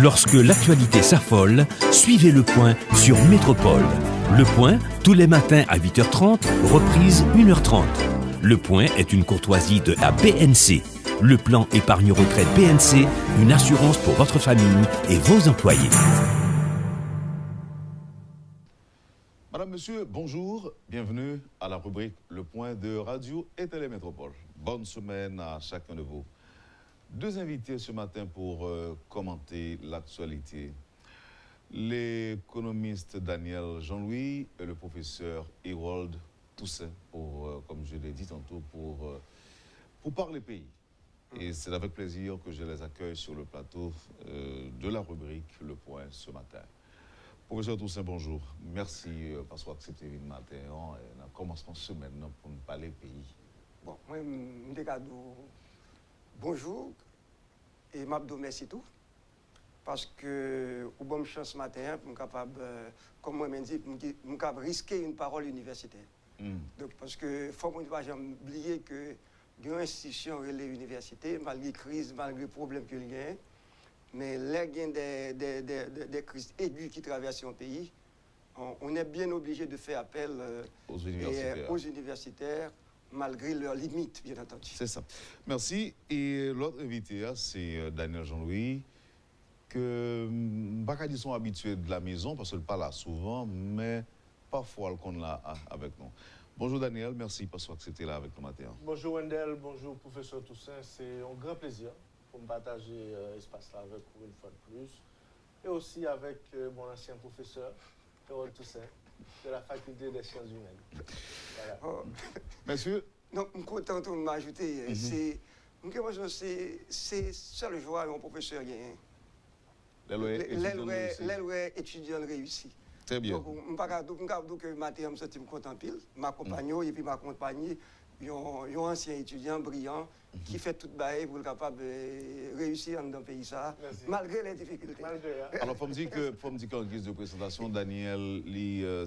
Lorsque l'actualité s'affole, suivez Le Point sur Métropole. Le Point, tous les matins à 8h30, reprise 1h30. Le Point est une courtoisie de la BNC. Le plan épargne-retraite BNC, une assurance pour votre famille et vos employés. Madame, Monsieur, bonjour. Bienvenue à la rubrique Le Point de Radio et Télémétropole. Bonne semaine à chacun de vous. Deux invités ce matin pour commenter l'actualité. L'économiste Daniel Jean-Louis et le professeur Harold Toussaint, comme je l'ai dit tantôt, pour parler pays. Et c'est avec plaisir que je les accueille sur le plateau de la rubrique Le Point ce matin. Professeur Toussaint, bonjour. Merci parce que vous acceptez le matin et on commence la semaine pour nous parler pays. Bon, moi, je dis bonjour et je merci tout. Parce que, au bon chance ce matin, je suis capable, comme moi je dis, je suis capable de risquer une parole universitaire. Donc, parce que il faut pas oublier que une institution relais université, malgré la crise, malgré les problèmes qu'il y a, mais là, il y a des crises aiguës qui traversent un pays. On est bien obligé de faire appel aux universitaires, malgré leurs limites, bien entendu. C'est ça. Merci. Et l'autre invité, c'est Daniel Jean-Louis, que Bakadi sont habitués de la maison, parce qu'il parle là souvent, mais parfois qu'on l'a avec nous. Bonjour Daniel, merci parce que tu es là avec nous matin. Bonjour Wendell, bonjour professeur Toussaint. C'est un grand plaisir pour me partager l'espace là avec vous une fois de plus. Et aussi avec mon ancien professeur, Harold Toussaint, de la faculté des sciences humaines. Voilà. Oh. Monsieur? Donc, je suis content de m'ajouter. C'est seule joie mon professeur gagne. L'élève étudiant réussi. Très bien. Donc, je ne peux pas dire que matin, je me sens content pile. Ma compagne et puis ma compagne, ils ont un ancien étudiant brillant qui fait tout bail pour être capable de réussir dans le pays ça, malgré les difficultés. Alors, il faut me dire qu'en guise de présentation, Daniel,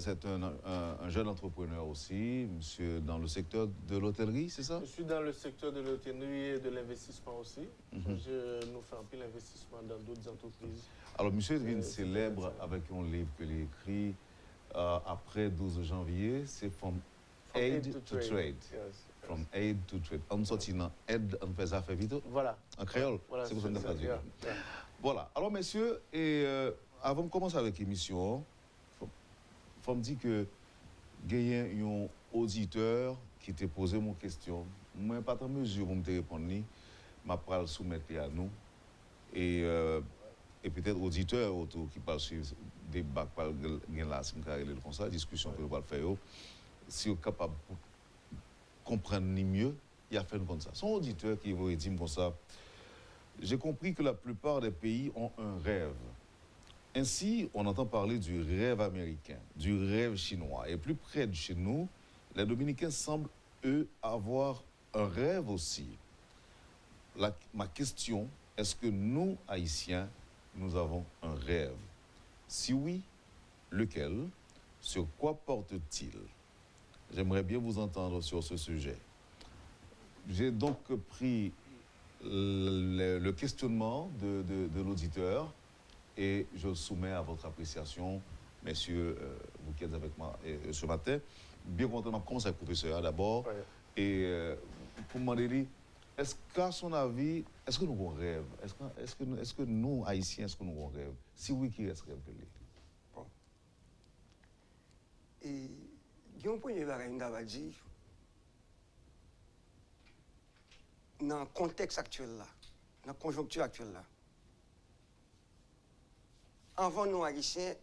c'est un jeune entrepreneur aussi, monsieur, dans le secteur de l'hôtellerie, c'est ça? Je suis dans le secteur de l'hôtellerie et de l'investissement aussi. Je nous fais un peu l'investissement dans d'autres entreprises. Alors, monsieur devient célèbre avec un livre qu'il a écrit après 12 janvier, c'est From Aid to Trade. Yes. From Aid to Trade. On sortit dans aide, on fait ça fait vite. Voilà. En créole. Voilà, c'est pour ça que nous yeah. Voilà. Alors, messieurs, et avant de commencer avec l'émission, il faut me dire que il y a un auditeur qui t'a posé mon question. Moi, pas en mesure pour me répondre, je vais le soumettre à nous. Et peut-être auditeur autour qui parle sur des bacs, comme ça, discussion que nous allons faire, si vous êtes capable de comprendre mieux, il a fait comme ça. Son auditeur qui vous dit comme ça, j'ai compris que la plupart des pays ont un rêve. Ainsi, on entend parler du rêve américain, du rêve chinois. Et plus près de chez nous, les Dominicains semblent, eux, avoir un rêve aussi. Ma question, est-ce que nous, Haïtiens, nous avons un rêve? Si oui, lequel? Sur quoi porte-t-il? J'aimerais bien vous entendre sur ce sujet. J'ai donc pris le questionnement de l'auditeur et je le soumets à votre appréciation, messieurs, vous qui êtes avec moi ce matin. Bien content de commencer avec le professeur d'abord. Ouais. Et pour me demander, est-ce qu'à son avis, est-ce que nous avons un rêve? Est-ce que nous, Haïtiens, est-ce que nous avons un rêve? Si oui, qui reste rêve que lui? Bon. Et il y a un point de dire, dans le contexte actuel là, dans la conjoncture actuelle là, avant nous Haïtiens,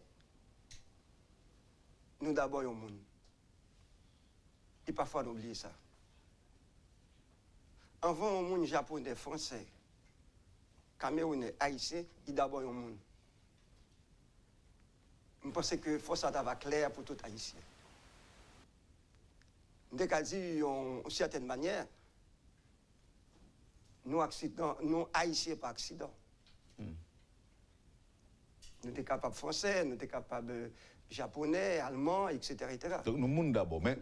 nous d'abord au monde. Et parfois d'oublier ça. Avant au monde japonais, français, camerounais, haïtien, il d'abord au monde. Je pense que il faut ça va clair pour tout haïtien. Dès qu'à dire d'une certaine manière, nous haïtiens par accident. Nous sommes capables français, nous sommes capables japonais, allemand, etc. Donc nous monde d'abord, mais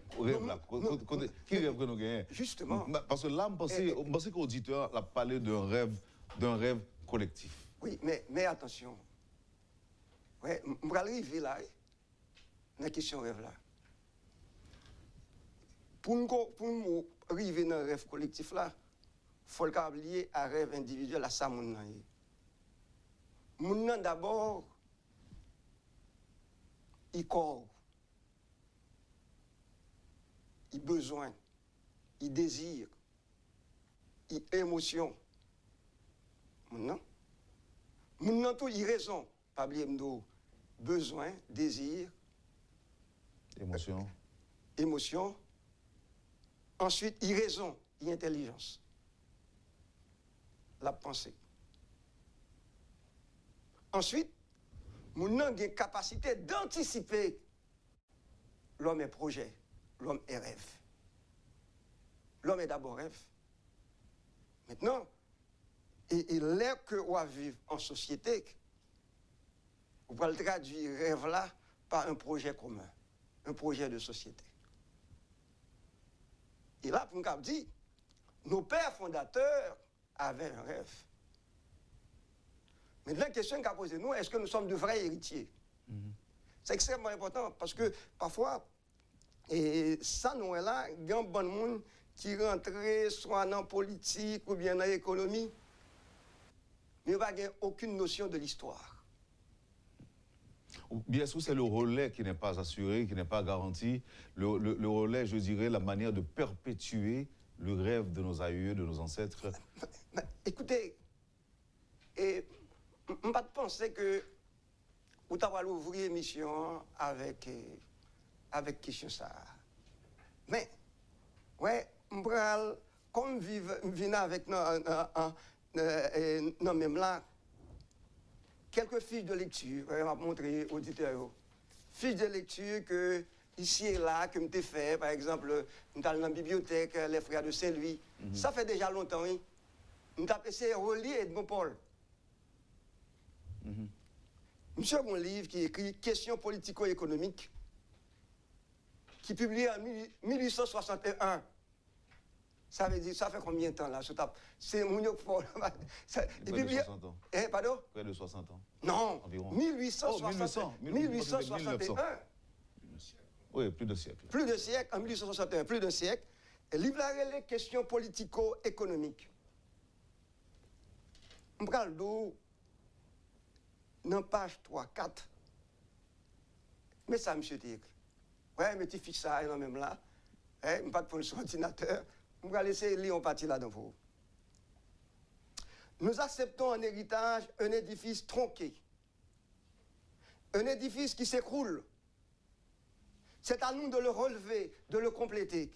qui rêve que nous gagnons? Justement. Parce que là, je pense que l'auditeur a parlé d'un rêve collectif. Oui, mais attention. Ouais, je vais arriver là, dans la question rêve là. Pour nous arriver dans le rêve collectif là, il faut le lier à rêve individuel à ça mon nan. Mon nan d'abord, il corps, il besoin, il désir, il émotion. Mon nan tout il raison, pas oublier m'do besoin, désir, émotion. Ensuite, il raison, il intelligence. La pensée. Ensuite, nous avons une capacité d'anticiper l'homme est projet, l'homme est rêve. L'homme est d'abord rêve. Maintenant, et l'air que on va vivre en société, on va le traduire rêve là par un projet commun, un projet de société. Et là, pour nous dire, nos pères fondateurs avaient un rêve. Maintenant, la question qu'a posée nous, est-ce que nous sommes de vrais héritiers? C'est extrêmement important parce que parfois, et ça, nous est là, il y a un bon monde qui rentre soit dans la politique ou bien dans l'économie, mais il n'y a aucune notion de l'histoire. Bien sûr, c'est le relais qui n'est pas assuré, qui n'est pas garanti. Le relais, je dirais, la manière de perpétuer le rêve de nos aïeux, de nos ancêtres. Écoutez, et je ne pas penser que vous avez ouvrir l'émission avec question ça. Mais, ouais, comme vivre avec non même là, quelques fiches de lecture, on va montrer aux auditeurs. Fiches de lecture que ici et là, que je fait, par exemple, dans la bibliothèque, les frères de Saint-Louis. Ça fait déjà longtemps, oui. Je t'ai essayé de relire Edmond Paul. Monsieur a un livre qui écrit Questions politico-économiques, qui est publié en 1861. Ça veut dire, ça fait combien de temps là? C'est Mounio Paul. Près de 60 ans. Pardon? Près de 60 ans. Non, Environ. 1861. Oui, plus de siècle. Plus de siècle, en 1861, plus d'un siècle. Et livre là, les questions politico-économiques. Je parle d'où, dans page 3-4. Mais ça, monsieur Tigre. Ouais, mais tu fiches ça, même là. Je ne vais pas te prendre sur l'ordinateur. Je vais laisser lire en partie là-dedans pour vous. Nous acceptons en héritage un édifice tronqué. Un édifice qui s'écroule. C'est à nous de le relever, de le compléter.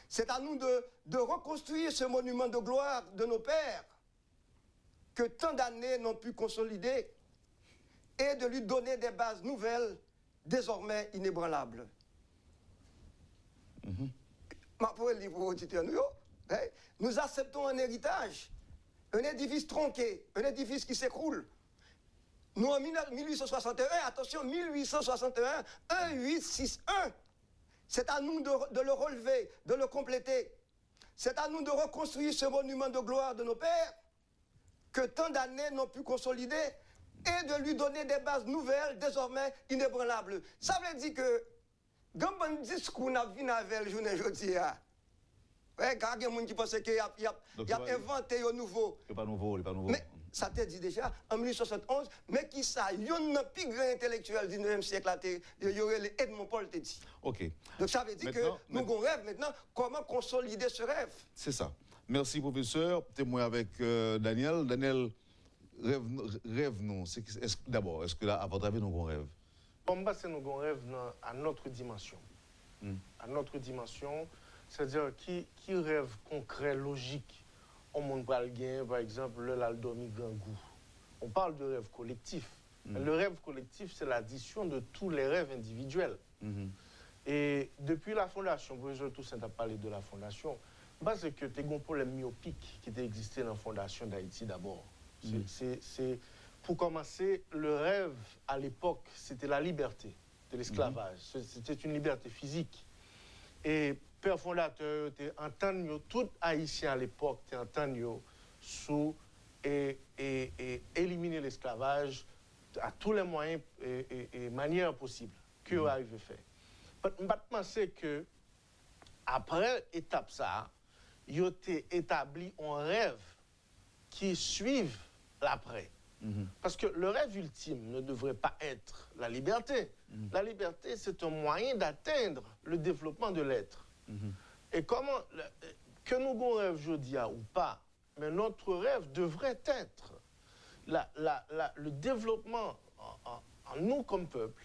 C'est à nous de reconstruire ce monument de gloire de nos pères que tant d'années n'ont pu consolider et de lui donner des bases nouvelles, désormais inébranlables. Nous acceptons un héritage, un édifice tronqué, un édifice qui s'écroule. Nous, en 1861, attention, 1861, 1861, c'est à nous de le relever, de le compléter. C'est à nous de reconstruire ce monument de gloire de nos pères que tant d'années n'ont pu consolider et de lui donner des bases nouvelles, désormais inébranlables. Ça veut dire que, quand on dit ce qu'on a vu avec le journée aujourd'hui, ouais, quand il y a des gens qui pensent qu'il y a inventé un nouveau. Il n'est pas nouveau, il n'est pas nouveau. Mais ça t'a dit déjà, en 1871, mais qui ça, il y a un plus grand intellectuel du 9e siècle, il y aurait Edmond Paul t'a dit. OK. Donc ça veut dire que nous avons un rêve maintenant, comment consolider ce rêve? C'est ça. Merci, professeur. Témoin avec Daniel. Daniel, rêve nous. D'abord, est-ce que là, à votre avis, nous avons un rêve? Bon, c'est nous avons un rêve à notre dimension. À notre dimension, c'est-à-dire qui rêve concret, logique. On montre pas le gain, par exemple, le l'aldomi grand goût. On parle de rêve collectif. Le rêve collectif, c'est l'addition de tous les rêves individuels. Et depuis la fondation, le professeur Toussaint a parlé de la fondation, c'est que tu as un problème myopique qui existait dans la fondation d'Haïti d'abord. C'est pour commencer, le rêve à l'époque, c'était la liberté de l'esclavage. C'était une liberté physique. Et père fondateur, tu entends tout haïtien à l'époque, tu entends sous et l'esclavage à tous les moyens et manières possibles que vous arrivez à faire. Je pense que après l'étape ça, ils ont établi un rêve qui suive l'après. Parce que le rêve ultime ne devrait pas être la liberté. La liberté, c'est un moyen d'atteindre le développement de l'être. Et comment, que nous avons un rêve aujourd'hui ou pas, mais notre rêve devrait être le développement en nous comme peuple,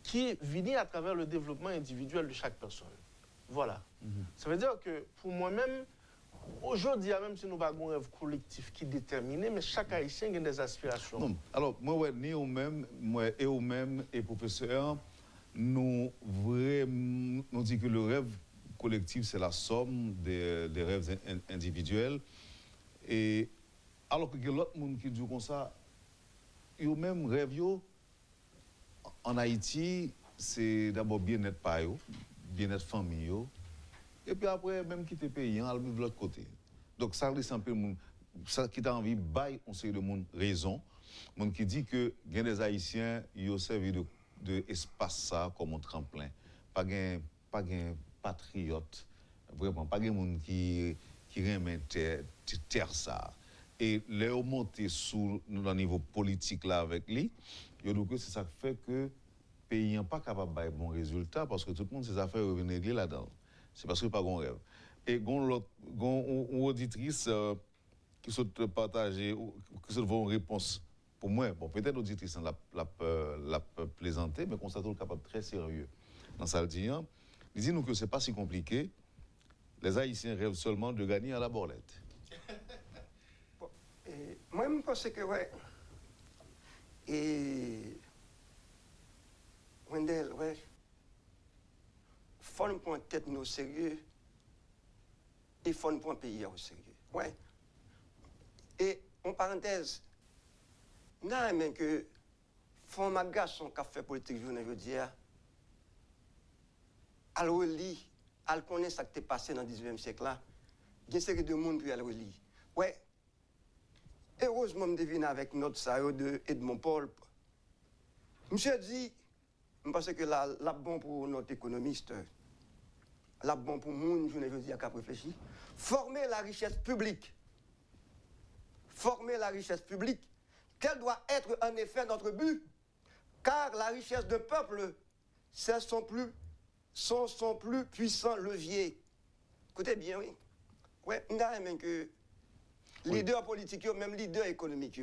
qui vient à travers le développement individuel de chaque personne. Voilà. Ça veut dire que pour moi-même, aujourd'hui, même si nous avons un rêve collectif qui est déterminé, mais chaque Haïtien a des aspirations. Non. Alors, moi, ni vous-même, moi et vous-même, et professeur, nous disons que le rêve collectif, c'est la somme des rêves individuels. Et alors que l'autre monde qui dit comme ça, eux-mêmes rêvent en Haïti, c'est d'abord bien-être par eux, bien-être famille, et puis après, même quitter le pays, aller vivre de l'autre côté. Donc, ça laisse un peu ça qui t'a envie, bail, on sait de monde raison. Monde qui dit que des Haïtiens, ils ont servi de espace ça comme un tremplin. Pas un patriote, vraiment, pas un monde qui remet terre ça. Et les monter sous le niveau politique là avec lui, je dis que c'est ça qui fait que le pays n'est pas capable de faire bon résultat parce que tout le monde ses affaires reviennent régler là-dedans. C'est parce que pas un rêve. Et une auditrice qui se partager, qui se une réponse pour moi, bon peut-être l'auditrice la plaisanter, mais constate le capable très sérieux. Dans ça, il dit nous que c'est pas si compliqué. Les Haïtiens rêvent seulement de gagner à la borlette. Moi, je pense que, ouais. Et. Wendell, ouais. Faut nous prendre tête nous au sérieux. Et faut nous prendre le pays au sérieux. Ouais. Et, en parenthèse, non, mais que. Faut ma garçon qui a fait politique journée aujourd'hui. Elle relit, elle connaît ce qui s'est passé dans le 19e siècle là. Il y a une série de monde qui elle relit. Ouais. Heureusement, je devine avec notre saillot de Edmond Paul. Monsieur dit, je pense que la bon pour notre économiste, la bon pour monde, je ne veux dire qu'à réfléchir. Former la richesse publique. Former la richesse publique. Quel doit être en effet notre but? Car la richesse d'un peuple, c'est son plus puissant levier. Écoutez bien, oui. Ouais, on a même que leader politique, même leader économique.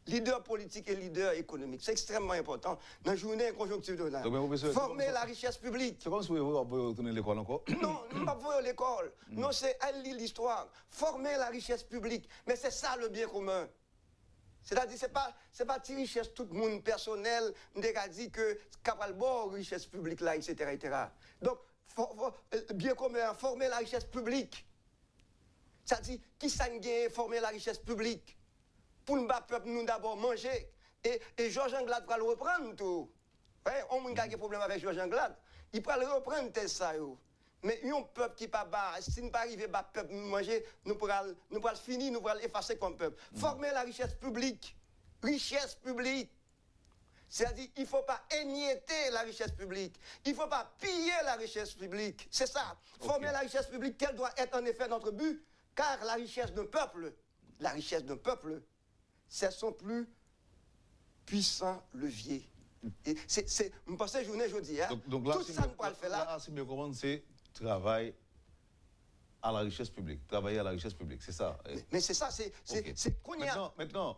Leader politique et leader économique. C'est extrêmement important dans une journée conjoncture de là. Former la richesse publique. C'est comme si vous retourner l'école encore. Non, non, pas pour l'école. Non, c'est elle lit l'histoire. Former la richesse publique. Mais c'est ça le bien commun. C'est-à-dire, c'est pas une richesse tout le monde personnel, on a dit que capable bon richesse publique là, etc. Donc, bien commun, former la richesse publique. C'est-à-dire, qui s'engage former la richesse publique? Pour nous battre peuple, nous d'abord manger. Et Georges Anglade va le reprendre tout. Ouais, on a des problèmes avec Georges Anglade. Il va le reprendre tel ça. Mais un peuple qui pas bas, si nous pas arriver à peuple nous manger, nous pourrons finir, nous pourrons effacer comme peuple. Former la richesse publique. Richesse publique. C'est-à-dire, il ne faut pas émietter la richesse publique. Il ne faut pas piller la richesse publique. C'est ça. Former la richesse publique, quel doit être en effet notre but? Car la richesse d'un peuple, c'est son plus puissant levier. Et c'est, je pense que journée aujourd'hui, hein? Donc là, tout ça nous le faire là. Là, si je me comprends, c'est travail à la richesse publique. Travailler à la richesse publique, c'est ça. Mais c'est ça, c'est qu'on y a. Maintenant,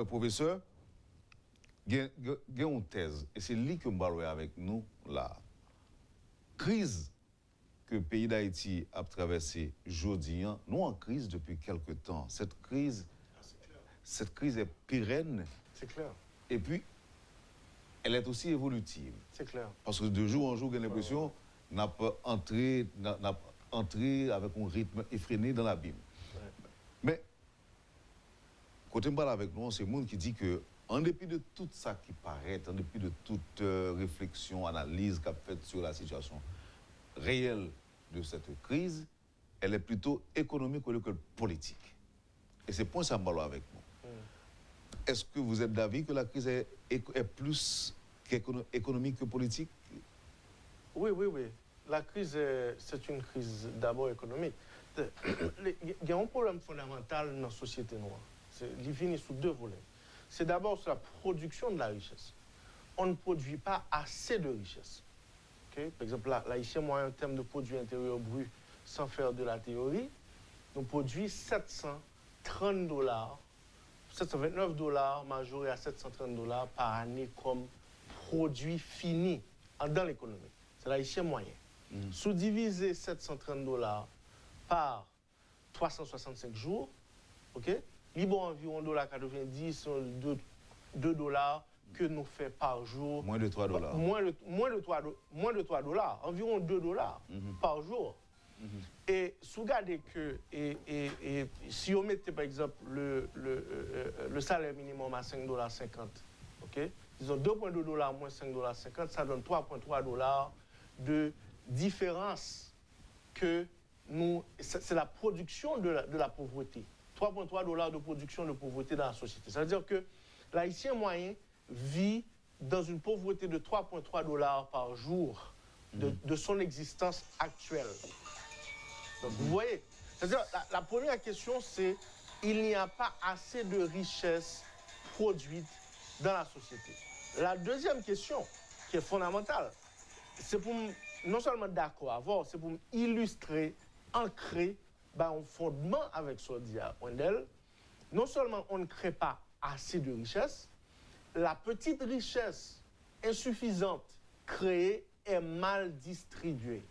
professeur, il y a une thèse, et c'est lui que je parle avec nous, la crise que le pays d'Haïti a traversée aujourd'hui, nous en crise depuis quelque temps. Cette crise est pérenne. C'est clair. Et puis, elle est aussi évolutive. C'est clair. Parce que de jour en jour, j'ai l'impression n'a pas entré avec un rythme effréné dans l'abîme. Ouais. Mais, quand on parle avec nous, c'est le monde qui dit que, en dépit de tout ça qui paraît, en dépit de toute réflexion, analyse qu'a faite sur la situation réelle de cette crise, elle est plutôt économique au lieu que politique. Et c'est pour ça que je parle avec nous. est-ce que vous êtes d'avis que la crise est plus économique que politique? Oui. La crise, c'est une crise d'abord économique. Il y a un problème fondamental dans la société noire. Il finit sous deux volets. C'est d'abord sur la production de la richesse. On ne produit pas assez de richesse. Okay? Par exemple, l'Haïtien moyen en termes de produit intérieur brut, sans faire de la théorie, nous produit $730, $729 majoré à $730 par année comme produit fini dans l'économie. C'est l'Haïtien moyen. Sous-diviser $730 par 365 jours, ok? Libre environ $90, $2 que nous fait par jour. Moins de $3. Moins de $3, environ $2 par jour. Et si vous regardez que, et si on mettait par exemple le salaire minimum à $5,50, ok? Disons $2,2 moins $5,50, ça donne $3,3 de différence que nous. C'est la production de la pauvreté. $3,3 de production de pauvreté dans la société. Ça veut dire que l'Haïtien moyen vit dans une pauvreté de $3,3 par jour de son existence actuelle. Donc vous voyez, c'est-à-dire la première question c'est il n'y a pas assez de richesse produite dans la société. La deuxième question qui est fondamentale, c'est pour non seulement d'accord avoir, c'est pour illustrer, ancrer un fondement avec ce dit à Wendell. Non seulement on ne crée pas assez de richesse, la petite richesse insuffisante créée est mal distribuée.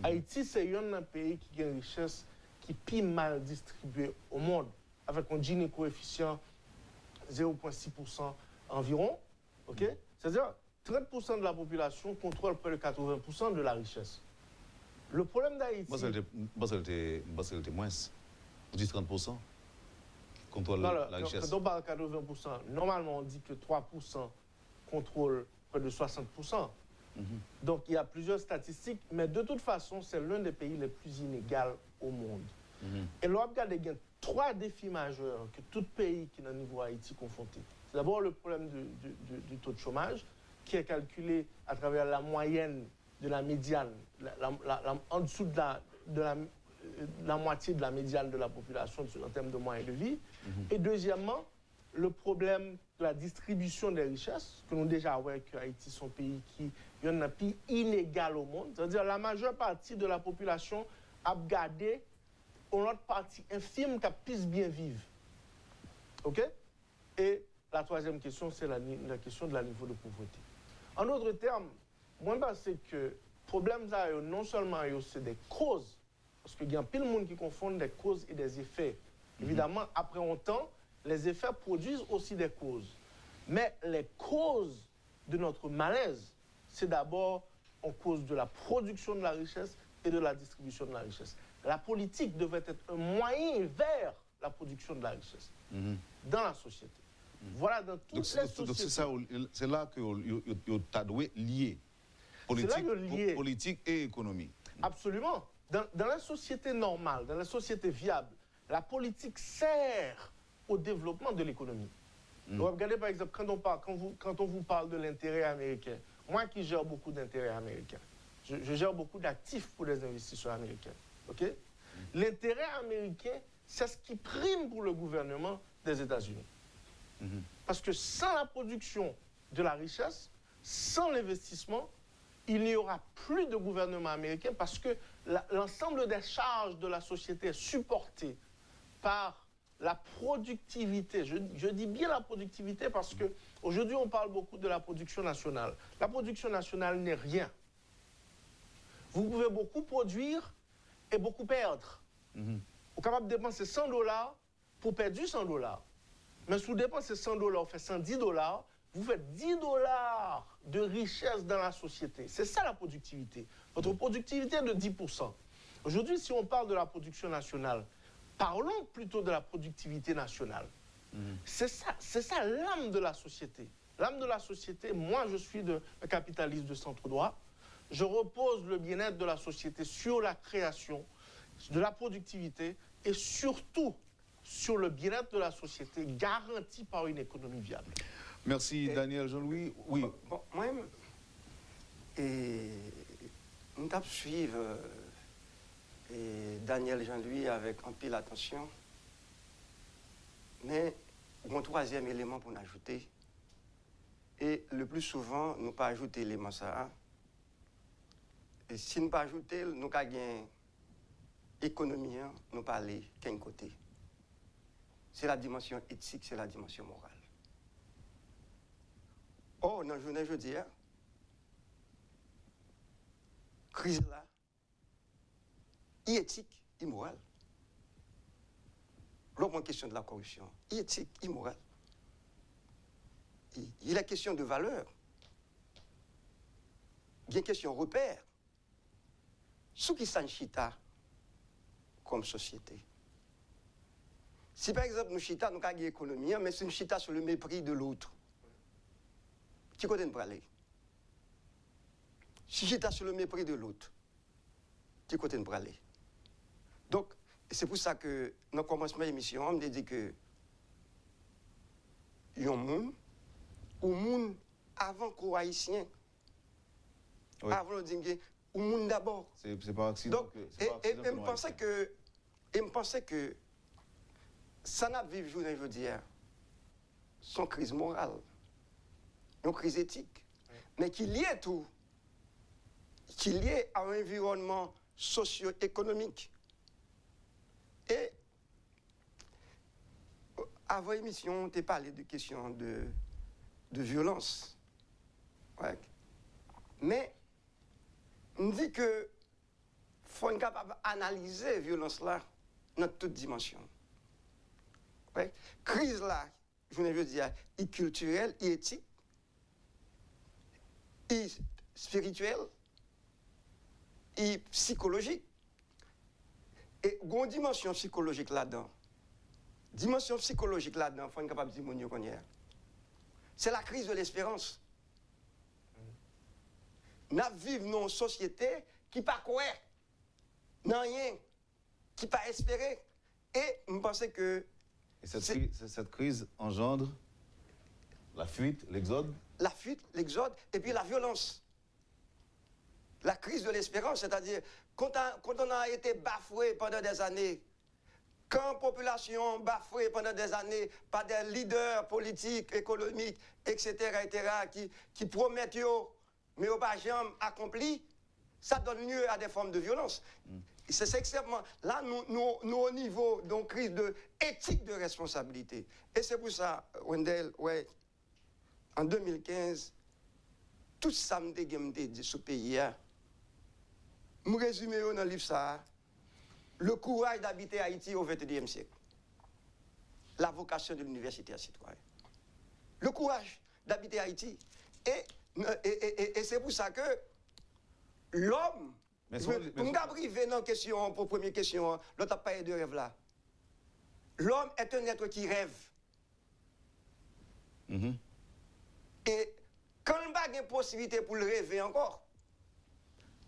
Haïti, c'est un pays qui a une richesse qui est plus mal distribuée au monde, avec un Gini coefficient 0,6% environ. Okay? C'est-à-dire 30% de la population contrôle près de 80% de la richesse. Le problème d'Haïti... Moi, c'était moins. Vous dites 30% qui contrôle la richesse. Quand on parle de 80%, normalement on dit que 3% contrôlent près de 60%. Donc il y a plusieurs statistiques, mais de toute façon, c'est l'un des pays les plus inégaux au monde. Et là, regardez, il y a 3 défis majeurs que tout pays qui est au niveau Haïti confronté. C'est d'abord le problème du taux de chômage, qui est calculé à travers la moyenne de la médiane, en dessous de la moitié de la médiane de la population en termes de moyens de vie. Et deuxièmement, le problème de la distribution des richesses, que nous déjà voyons que Haïti est un pays qui est un pays inégal au monde. C'est-à-dire la majeure partie de la population a gardé une autre partie infime qui puisse bien vivre. OK? Et la troisième question, c'est la question de la niveau de pauvreté. En d'autres termes, moi, je pense que le problème, non seulement c'est des causes, parce qu'il y a plein de monde qui confondent des causes et des effets. Évidemment, après un temps, les effets produisent aussi des causes. Mais les causes de notre malaise, c'est d'abord en cause de la production de la richesse et de la distribution de la richesse. La politique devrait être un moyen vers la production de la richesse dans la société. Voilà, dans toutes les sociétés. Donc c'est là que vous avez lié politique et économie. Absolument. Dans la société normale, dans la société viable, la politique sert au développement de l'économie. Regardez par exemple, quand on vous parle de l'intérêt américain, moi qui gère beaucoup d'intérêts américains, je gère beaucoup d'actifs pour les investisseurs américains. Okay? L'intérêt américain, c'est ce qui prime pour le gouvernement des États-Unis. Parce que sans la production de la richesse, sans l'investissement, il n'y aura plus de gouvernement américain parce que l'ensemble des charges de la société est supporté par la productivité. Je dis bien la productivité parce qu'aujourd'hui, on parle beaucoup de la production nationale. La production nationale n'est rien. Vous pouvez beaucoup produire et beaucoup perdre. Vous êtes capable de dépenser $100 pour perdre $100. Mais si vous dépensez $100, vous faites $110, vous faites $10 de richesse dans la société. C'est ça la productivité. Votre productivité est de 10%. Aujourd'hui, si on parle de la production nationale, parlons plutôt de la productivité nationale. C'est ça l'âme de la société. L'âme de la société, moi je suis un capitaliste de centre droit. Je repose le bien-être de la société sur la création, de la productivité et surtout sur le bien-être de la société garanti par une économie viable. Merci Daniel Jean-Louis. Oui. Bon, moi-même, nous avons suivi Daniel Jean-Louis avec un peu l'attention. Mais un troisième élément pour nous ajouter. Et le plus souvent, nous pas ajouter l'élément ça. Et si nous pas ajouter, nous avons gagné économie, nous pas aller qu'un côté. C'est la dimension éthique, c'est la dimension morale. Or, dans la journée jeudi, crise là, éthique, immorale. L'autre question de la corruption, éthique, immorale. Il est question de valeur. Il y a une question de repère. Ce qui s'enchita comme société. Si par exemple nous chita, nous avons une économie, mais c'est une chita sur le mépris de l'autre. Qui côté nous aller? Si chita sur le mépris de l'autre, qui côté nous aller? Donc, c'est pour ça que, dans le commencement de l'émission, on me dit que il y a un monde, ou monde avant qu'aux Haïtiens, Oui. avant de dire au monde d'abord. C'est pas accident. Donc, que- c'est pas accident que je nous pensais que ça n'a vécu, je veux dire, son crise morale, une crise éthique, mais qui liait tout, qui liait à un environnement socio-économique. Et avant l'émission, on t'a parlé de questions de violence. Ouais. Mais on dit que faut être capable d'analyser la violence là dans toutes dimensions. Ouais. Crise là, je veux dire, est culturelle, est éthique, est spirituelle, est psychologique. Et il y a une dimension psychologique là-dedans. Dimension psychologique là-dedans, il faut être capable de dire qu'on y est. C'est la crise de l'espérance. Nous vivons dans une société qui pas croire, non rien, qui pas espérer. Et je pense que Et cette crise engendre la fuite, l'exode. la fuite, l'exode, et puis la violence. La crise de l'espérance, c'est-à-dire quand on a été bafoué pendant des années, quand la population bafouée pendant des années par des leaders politiques, économiques, etc., qui promettent, mais n'ont pas jamais accompli, ça donne lieu à des formes de violence. C'est extrêmement... Là, nous au niveau d'une crise éthique de responsabilité. Et c'est pour ça, Wendell, ouais, en 2015, tout ça me dit ce pays, je résume dans le livre ça, le courage d'habiter Haïti au XXIe siècle. La vocation de l'université à citoyen. Le courage d'habiter Haïti. Et c'est pour ça que l'homme, pour nous arriver dans la première question, l'autre n'a pas de rêve là. L'homme est un être qui rêve. Et quand il n'a pas de possibilité pour le rêver encore,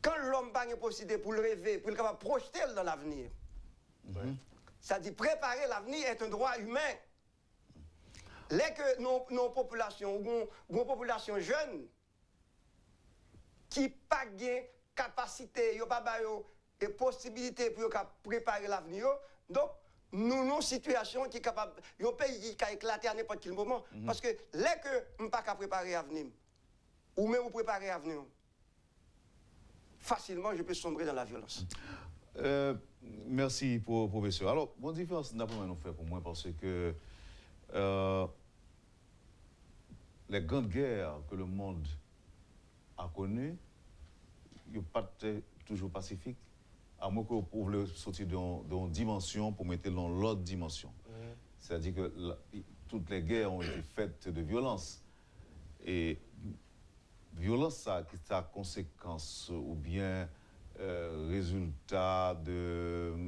quand l'homme n'a pas de possibilité pour le rêver, pour le capable de projeter dans l'avenir, ça dit préparer l'avenir est un droit humain. Dès que nos populations, nos populations jeunes, qui n'ont pas de capacité, et possibilité pour préparer l'avenir, donc nous avons une situation qui est capable, un pays qui a éclaté à n'importe quel moment. Parce que dès que nous ne pouvons pas préparer l'avenir, ou même vous préparer l'avenir, facilement je peux sombrer dans la violence. Merci, professeur. Alors, bonne différence n'a pas nous faire pour moi parce que les grandes guerres que le monde a connues, ils ne sont pas toujours pacifiques, à moins que vous pouvez sortir d'une dimension pour mettre dans l'autre dimension. C'est-à-dire que toutes les guerres ont été faites de violence. Et violence, ça a conséquence ou bien résultat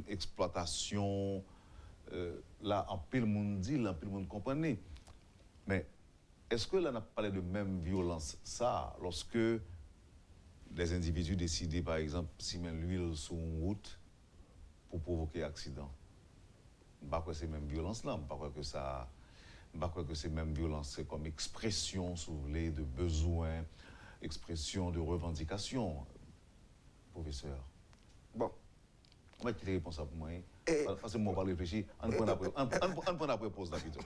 d'exploitation. Là, en pile monde dit, en pile monde comprenait. Mais est-ce que là, on a parlé de même violence, ça, lorsque les individus décidaient, par exemple, s'y mettre l'huile sur une route pour provoquer accident? pas que c'est même violence là, pas que ça, pas que c'est même violence, c'est comme expression, si vous voulez, de besoin, expression de revendication, professeur. Bon. On va quitter réponse pour moi. Parce que moi, on va réfléchir. On prend après pause d'habitude.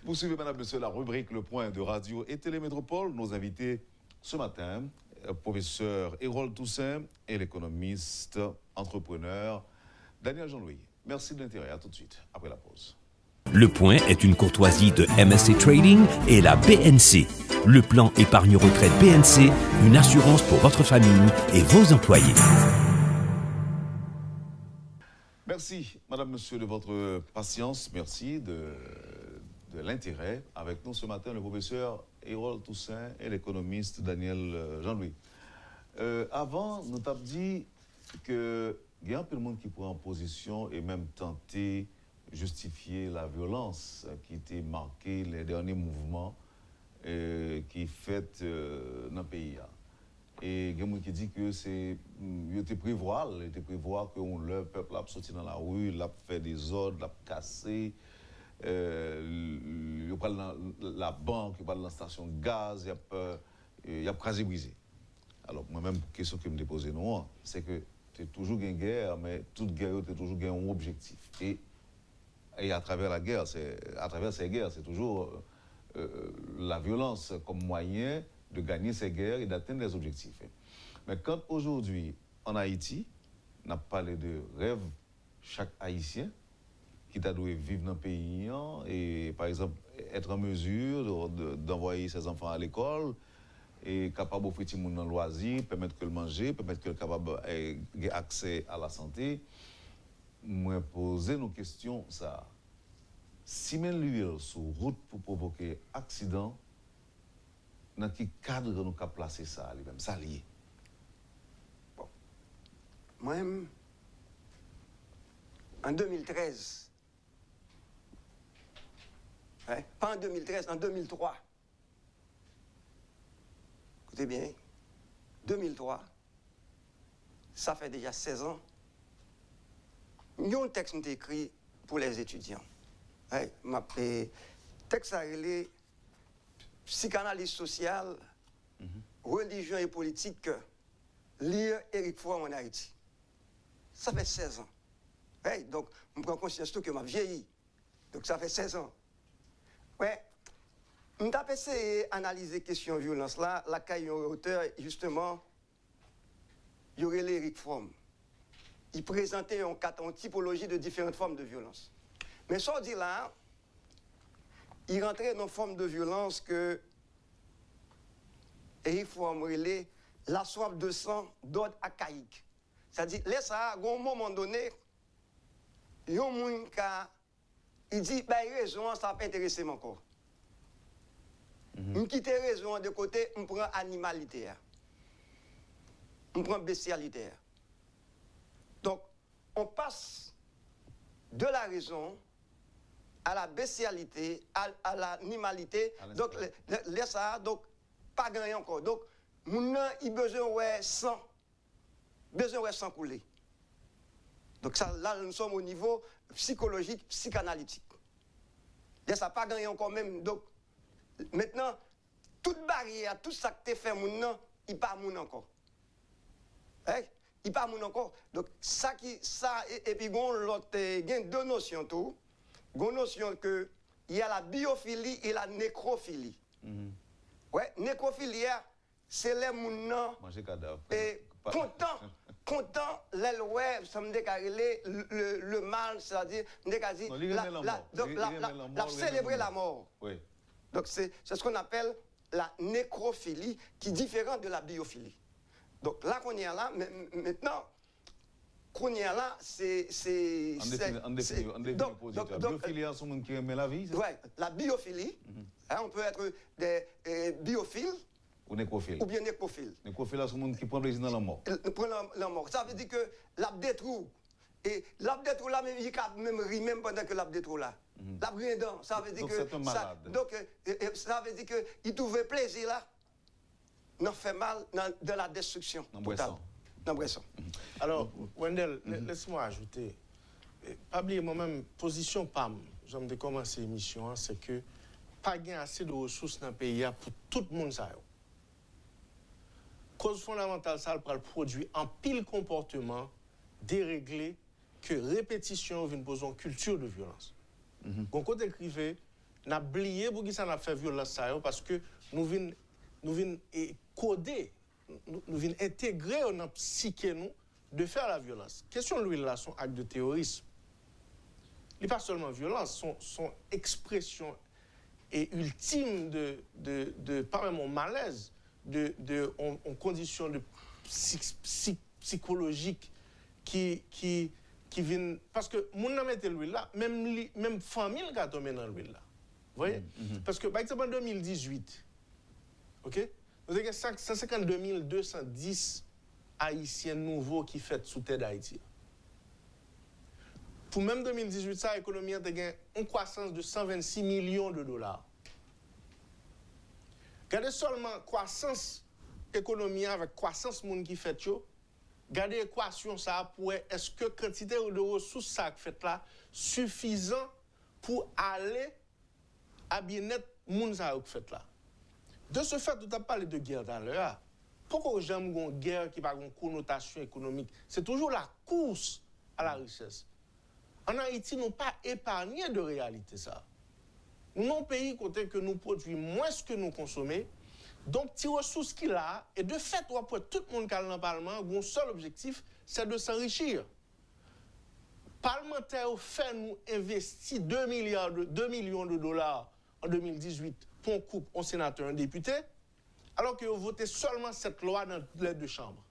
Vous suivez, madame, monsieur, la rubrique Le Point de Radio et Télémétropole. Nos invités ce matin, professeur Hérold Toussaint et l'économiste, entrepreneur Daniel Jean-Louis. Merci de l'intérêt. À tout de suite, après la pause. Le Point est une courtoisie de MSC Trading et la BNC. Le plan épargne-retraite BNC, une assurance pour votre famille et vos employés. Merci, madame, monsieur, de votre patience. Merci de l'intérêt. Avec nous ce matin, le professeur Hérold Toussaint et l'économiste Daniel Jean-Louis. Avant, nous t'avons dit que il y a un peu de monde qui prend en position et même tenter justifier la violence qui était marquée les derniers mouvements qui fait dans le pays. Et il y a des qui dit que c'est il était prévoir que le peuple a sorti dans la rue, l'a fait des ordres, l'a cassé, il parle dans la banque, il parle dans la station de gaz, il a crasé brisé. Alors moi-même, la question que je me dépose non, c'est que c'est toujours une guerre, mais toute guerre c'est toujours un objectif. Et à travers la guerre, à travers ces guerres, c'est toujours la violence comme moyen de gagner ces guerres et d'atteindre les objectifs. Mais quand aujourd'hui, en Haïti, on a parlé de rêve chaque Haïtien qui doit vivre dans le pays et, par exemple, être en mesure d'envoyer ses enfants à l'école et capable d'offrir tout le monde dans le loisir, permettre que le manger, permettre que le capable ait accès à la santé. Moi, poser nos questions, ça. Si men l'huile sur route pour provoquer accident, dans quel cadre nous avons placé ça, lui-même, ça lié? Bon. Moi-même, en 2013, pas en 2013, en 2003, écoutez bien, 2003, ça fait déjà 16 ans, il y a un texte qui est écrit pour les étudiants. Le texte a relé psychanalyse sociale, religion et politique, lire Éric Fromm en Haïti. Ça fait 16 ans. Donc, je prends conscience que je vieilli. Donc, ça fait 16 ans. Ouais. Je vais essayer d'analyser la question de violence là. La caille auteur, justement, il y aurait l'Éric Fromm. Il présentait une typologie de différentes formes de violence. Mais ça dit là, il rentrait dans une forme de violence que Éric Fromm relait la soif de sang d'ordre archaïque. C'est-à-dire, là, ça, à un moment donné, il y a un monde qui dit, ben, il a raison, ça va intéresser encore. Je quitte raison de côté, je prends animalité. Je prends bestialité. Donc, on passe de la raison à la bestialité, à l'animalité. Donc, laisse ça, donc, pas gagné encore. Donc, mon il besoin de sang. Besoin de sang couler. Donc, ça, là, nous sommes au niveau psychologique, psychanalytique. Laisse ça, pas gagné encore même. Donc, maintenant, toute barrière, tout ça que tu fais, il pas mon encore. Il pas mon encore. Donc, ça, et puis, il y a deux notions tout. Il y a une notion que il y a la biophilie et la nécrophilie. Ouais, nécrophilie, c'est les mounons. Manger cadavre. Et content, l'éloué, ça me décale le mal, c'est-à-dire, la célébrer la mort. Oui. Donc, c'est ce qu'on appelle la nécrophilie, qui est différente de la biophilie. Donc, là, qu'on y est là, maintenant, qu'on y est là, c'est. En définitive, biophilie, c'est monde qui aime la vie. Oui, la biophilie, on peut être des biophiles. Ou nécrophiles. Ou bien nécrophiles. Nécrophiles, c'est monde qui prend plaisir dans la mort. Prend la mort. Ça veut dire que l'ab détrou. Et l'ab détrou là, il peut même rire même pendant que l'ab détrou là. L'ab rien dedans. Ça veut dire donc que. C'est un malade. Donc, ça veut dire qu'il trouvait plaisir là. Non, fait mal dans la destruction. Dans Bresson. Dans Bresson. Alors, Wendell, laisse-moi ajouter. pas oublier moi-même, position PAM, j'aime de commencer l'émission, c'est que pas gain assez de ressources dans le pays pour tout le monde. Ça. Cause fondamentale, ça le produit en pile comportement déréglé que répétition vient poser une culture de violence. Donc, quand écrivez, nous avons oublié pour qui ça n'a fait violence ça, parce que nous venons coder, nous venons intégrer dans la psyché nous de faire la violence. Question de l'huile là, son acte de terrorisme. Il n'est pas seulement violence, son expression est ultime de pas même en malaise, en condition de psychologique qui viennent. Parce que mon nom était l'huile là, même famille qui a tombé dans l'huile là. Vous voyez? Parce que, par exemple, en 2018, ok? Vous avez 152 210 Haïtiens nouveaux qui fêtent sous terre d'Haïti. Pour même 2018, ça, l'économie a gagné une croissance de 126 millions de dollars. Regardez seulement croissance économique avec croissance monde qui fait yo. Regardez l'équation ça pour est-ce que quantité de ressources ça fait là suffisant pour aller à bien-être monde ça fait là. De ce fait, tu as parlé de guerre tout à l'heure. Pourquoi j'aime une guerre qui n'a pas une connotation économique? C'est toujours la course à la richesse. En Haïti, nous n'avons pas épargné de réalité ça. Nous sommes un pays côté que nous produisons moins que nous consommons. Donc, les ressources qu'il a, et de fait, tout le monde qui est dans le Parlement, son seul objectif, c'est de s'enrichir. Parlementaires fait nous investir 2 millions de dollars en 2018 pour un couple, un sénateur, un député, alors qu'ils ont voté seulement cette loi dans les deux chambres.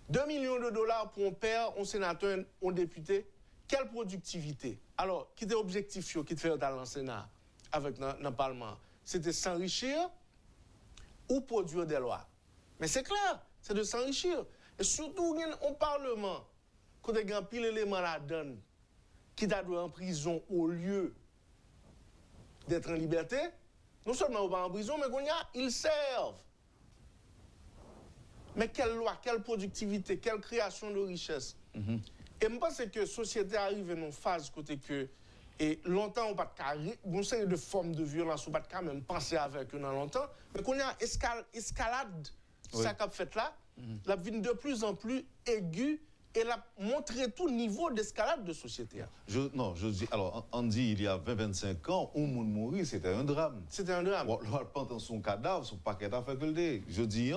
2 millions de dollars pour un père, un sénateur, un député, quelle productivité? Alors, qui était l'objectif qui te fait dans le Sénat, avec dans le Parlement? C'était s'enrichir ou produire des lois. Mais c'est clair, c'est de s'enrichir. Et surtout, au Parlement, quand il y a un pile d'éléments là-dedans, qui doit en prison au lieu d'être en liberté, non seulement pas en prison, mais ils servent. Mais quelle loi, quelle productivité, quelle création de richesse. Et je pense que la société arrive dans une phase côté que, et longtemps, on n'a pas de forme de violence, on n'a pas même penser avec eux dans longtemps, mais qu'on a escalade, ça qu'a fait là, la vie de plus en plus aiguë, et la montrer tout niveau d'escalade de société. Je dis, alors, on dit il y a 20-25 ans, un monde mourir, c'était un drame. C'était un drame. Bon, pendant son cadavre, son paquet d'affaires que le je dis,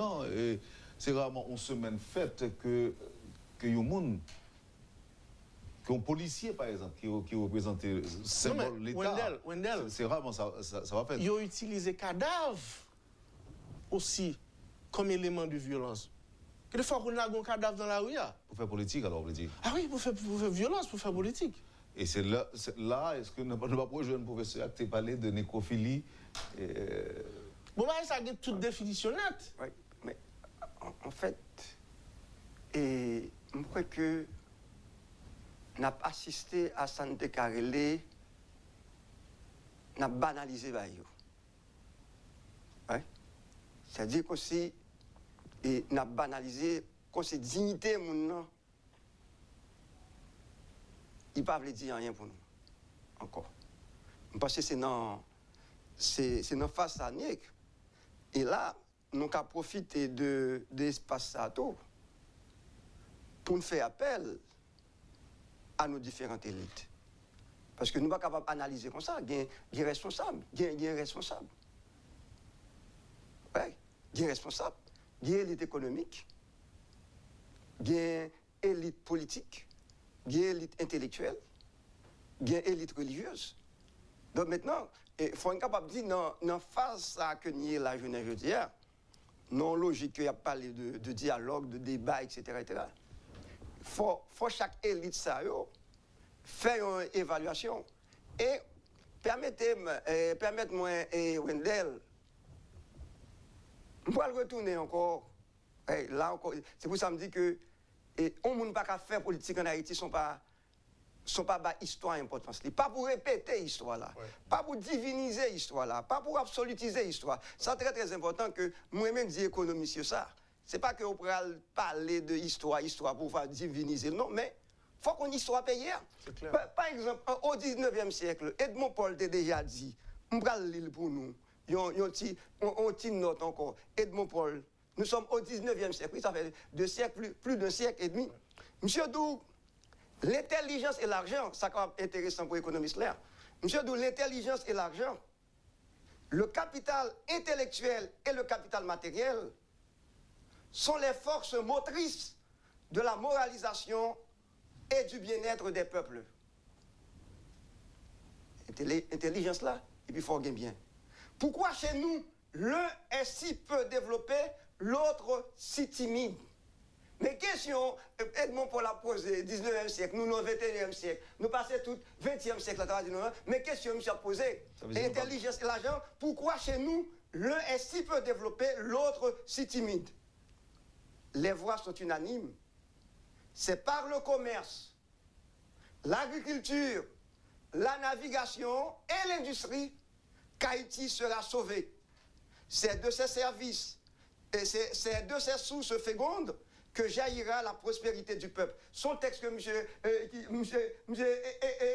c'est vraiment une semaine faite que y a un monde, qu'un policier, par exemple, qui représente symbole l'État. Wendell, c'est vraiment ça va faire. Ils ont utilisé cadavre aussi comme élément de violence. Que des fois qu'on a un cadavre dans la rue. Pour faire politique, alors, on veut dire. Ah oui, pour faire violence, pour faire politique. Et c'est là est-ce que nous ne pouvons pas rejoindre un professeur qui a parlé de nécrophilie Bon, ça a toute définition nette. Oui, mais en fait, et je crois que nous avons assisté à Santé Carrelé, nous avons banalisé Bayo. Ouais. C'est-à-dire qu'aussi, et nous avons banalisé que c'est dignité, mon il ne peut pas dire rien pour nous. Encore. Parce que c'est dans face à Niek. Et là, nous avons profité de l'espace à tout pour nous faire appel à nos différentes élites. Parce que nous ne sommes pas capables d'analyser comme ça. Il y a des responsables. Il y a des responsables. Oui, il y a des responsables. Il y a élite économique, il y a élite politique, il y a élite intellectuelle, il y a élite religieuse. Donc maintenant, il faut être capable de dire, non, face à que nous la jeunesse aujourd'hui, non logique qu'il y a parlé de dialogue, de débat, etc. Il faut chaque élite ça, faire une évaluation. Et permettez-moi, Wendell, je vais retourner encore. Là encore, c'est pour ça que je me dis que on ne peut pas faire politique en Haïti sont pas histoire importance. Pas pour répéter l'histoire là, pas pour diviniser l'histoire là, pas pour absolutiser l'histoire. C'est très très important que moi-même dis économie sur ça. C'est pas que on pourra parler de histoire pour faire diviniser, non, mais faut qu'on y soit payé. C'est clair. Par exemple, au 19e siècle, Edmond Paul t'a déjà dit, on va le lire pour nous. On tient note encore. Edmond Paul, nous sommes au 19e siècle, ça fait plus d'un siècle et demi. Monsieur Dou, l'intelligence et l'argent, ça c'est intéressant pour l'économiste là. Monsieur Dou, l'intelligence et l'argent, le capital intellectuel et le capital matériel sont les forces motrices de la moralisation et du bien-être des peuples. Intelligence là, et puis il faut bien. Pourquoi chez nous, l'un est si peu développé, l'autre si timide? Mais question, Edmond Paul a posé, 19e siècle, nous, 21e siècle, nous passons tout 20e siècle, mais question, monsieur a posé, l'intelligence et l'argent, pourquoi chez nous, l'un est si peu développé, l'autre si timide? Les voix sont unanimes. C'est par le commerce, l'agriculture, la navigation et l'industrie qu'Haïti sera sauvé. C'est de ces services et c'est de ces sources fécondes que jaillira la prospérité du peuple. Son texte que monsieur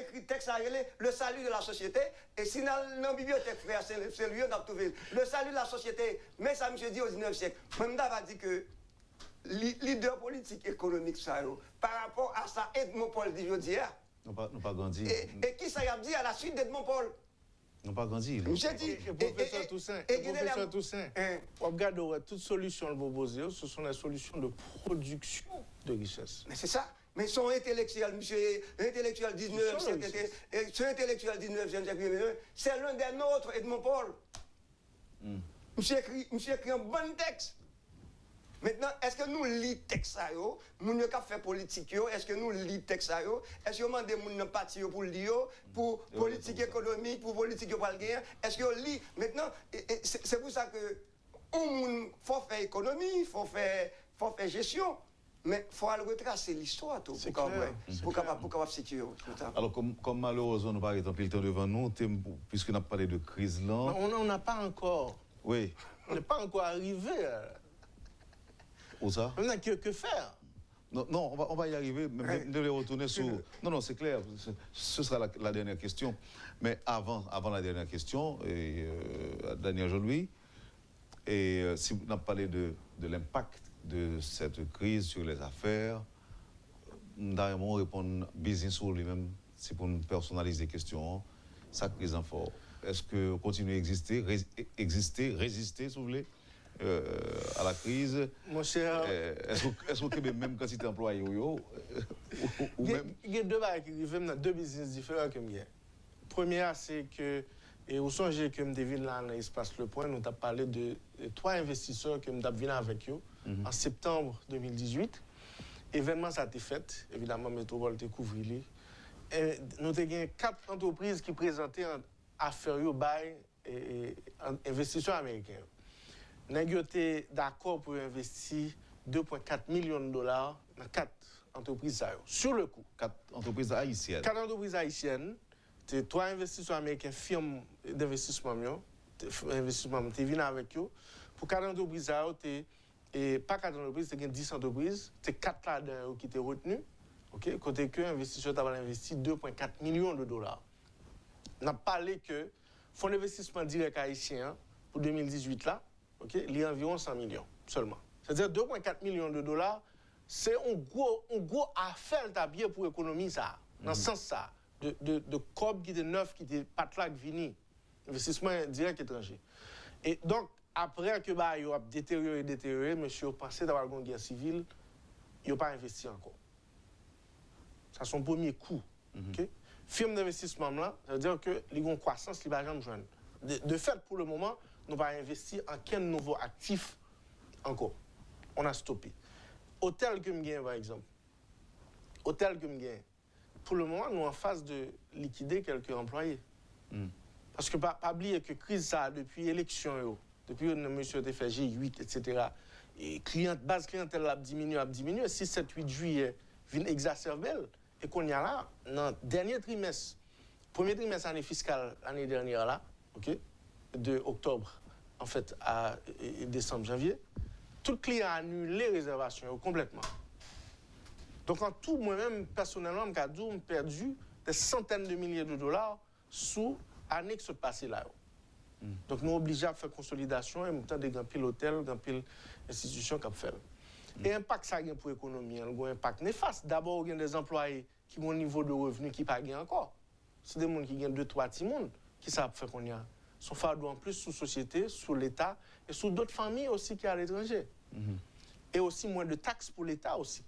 écrit, texte à le salut de la société, et si dans la bibliothèque, frère, c'est le lieu d'en trouver. Le salut de la société, mais ça, monsieur dit au 19e siècle. Même va dit que leader politique économique, ça, par rapport à ça, Edmond Paul dit, je dis, non pas grandi. Et qui ça a dit à la suite d'Edmond Paul? Non pas grandi. J'ai dit, Professeur Toussaint, on regarde toutes solutions que vous proposez, ce sont les solutions de production de richesse. Mais c'est ça. Mais son intellectuel, monsieur, intellectuel 19e siècle, ce intellectuel 19e siècle, c'est l'un des nôtres, Edmond Paul. Monsieur écrit un bon texte. Maintenant, est-ce que nous lisons texte ça, nous ne fait politique, est-ce que nous lisons texte ça, est-ce que nous demandons de parti pour lire, pour politique économique, pour politique pour le gagner, est-ce que nous lisons? Maintenant, c'est pour ça que il faut faire économie, il faut faire gestion, mais il faut aller retracer l'histoire pour capable situer. Alors, comme malheureusement, nous n'avons pas tant de temps devant nous, puisque nous avons parlé de crise là. On n'a pas encore. Oui. On n'est pas encore arrivé. Où ça? Maintenant, que faire? Non, on va y arriver, mais de les retourner sur... Non, c'est clair, ce sera la dernière question. Mais avant la dernière question, Daniel Jean-Louis, si vous avez parlé de l'impact de cette crise sur les affaires, nous allons répondre business sur lui-même, c'est pour nous personnaliser les questions. Ça crise en fort. Est-ce que continuer à résister, si vous voulez, à la crise? Mon cher, est-ce que même quand tu es employé ou même... Il y a deux business différents que je. Premier, c'est que, et vous songez que je devine là dans l'espace Le Point, nous avons parlé de 3 investisseurs que nous avons venus avec eux en septembre 2018. Événement, ça a été fait, évidemment, Métropole a couvert. Nous avons 4 entreprises qui présentaient affaires au bail et investisseurs américains. Nous avons été d'accord pour investir 2,4 millions de dollars dans 4 entreprises sur le coup. 4 entreprises haïtiennes. 4 entreprises haïtiennes. 3 investisseurs américains, firmes d'investissement, qui viennent avec eux. Pour 4 entreprises, et pas 4 entreprises, c'est 10 entreprises. C'est 4 là qui étaient retenus. Okay? Côté que l'investisseur a investi 2,4 millions de dollars. On a parlé que fonds d'investissement direct haïtien pour 2018 là, il y a environ 100 millions seulement. C'est-à-dire 2,4 millions de dollars, c'est un gros affaire bien pour l'économie ça, dans le sens ça, de cob qui était neuf, qui était pas là qui vini, investissement direct étranger. Et donc, après que il a détérioré, monsieur pensait d'avoir une guerre civile, il n'a pas investi encore. C'est son premier coup. Okay? Firme d'investissement là, ça veut dire que les une croissance, il va jamais joindre. De fait, pour le moment, nous n'avons pas investi en quel nouveau actif encore. On a stoppé. Hôtel que je par exemple. Hôtel que je pour le moment, nous sommes en phase de liquider quelques employés. Parce que pas oublier que crise ça depuis l'élection, depuis que monsieur a fait G8, etc. Et base clientèle a diminué. 6, 7, 8 juillet, vient exacerber. Et qu'on y a là, dans le dernier trimestre, premier trimestre année fiscale, l'année dernière là, de octobre en fait à décembre, janvier, tout client a annulé les réservations complètement. Donc en tout, moi-même, personnellement, j'ai perdu des centaines de milliers de dollars sous l'année qui se passait là. Donc nous obligés à faire consolidation et nous avons des grands hôtels, des grandes institutions qui fait. Et l'impact ça a pour l'économie, il y a un impact néfaste. D'abord, il y a des employés qui ont un niveau de revenu qui pas gain encore. C'est des gens qui gagnent 2-3 petits monde qui savent faire qu'on y a. Son fardeau en plus sous société, sous l'État et sous d'autres familles aussi qui sont à l'étranger. Et aussi moins de taxes pour l'État aussi.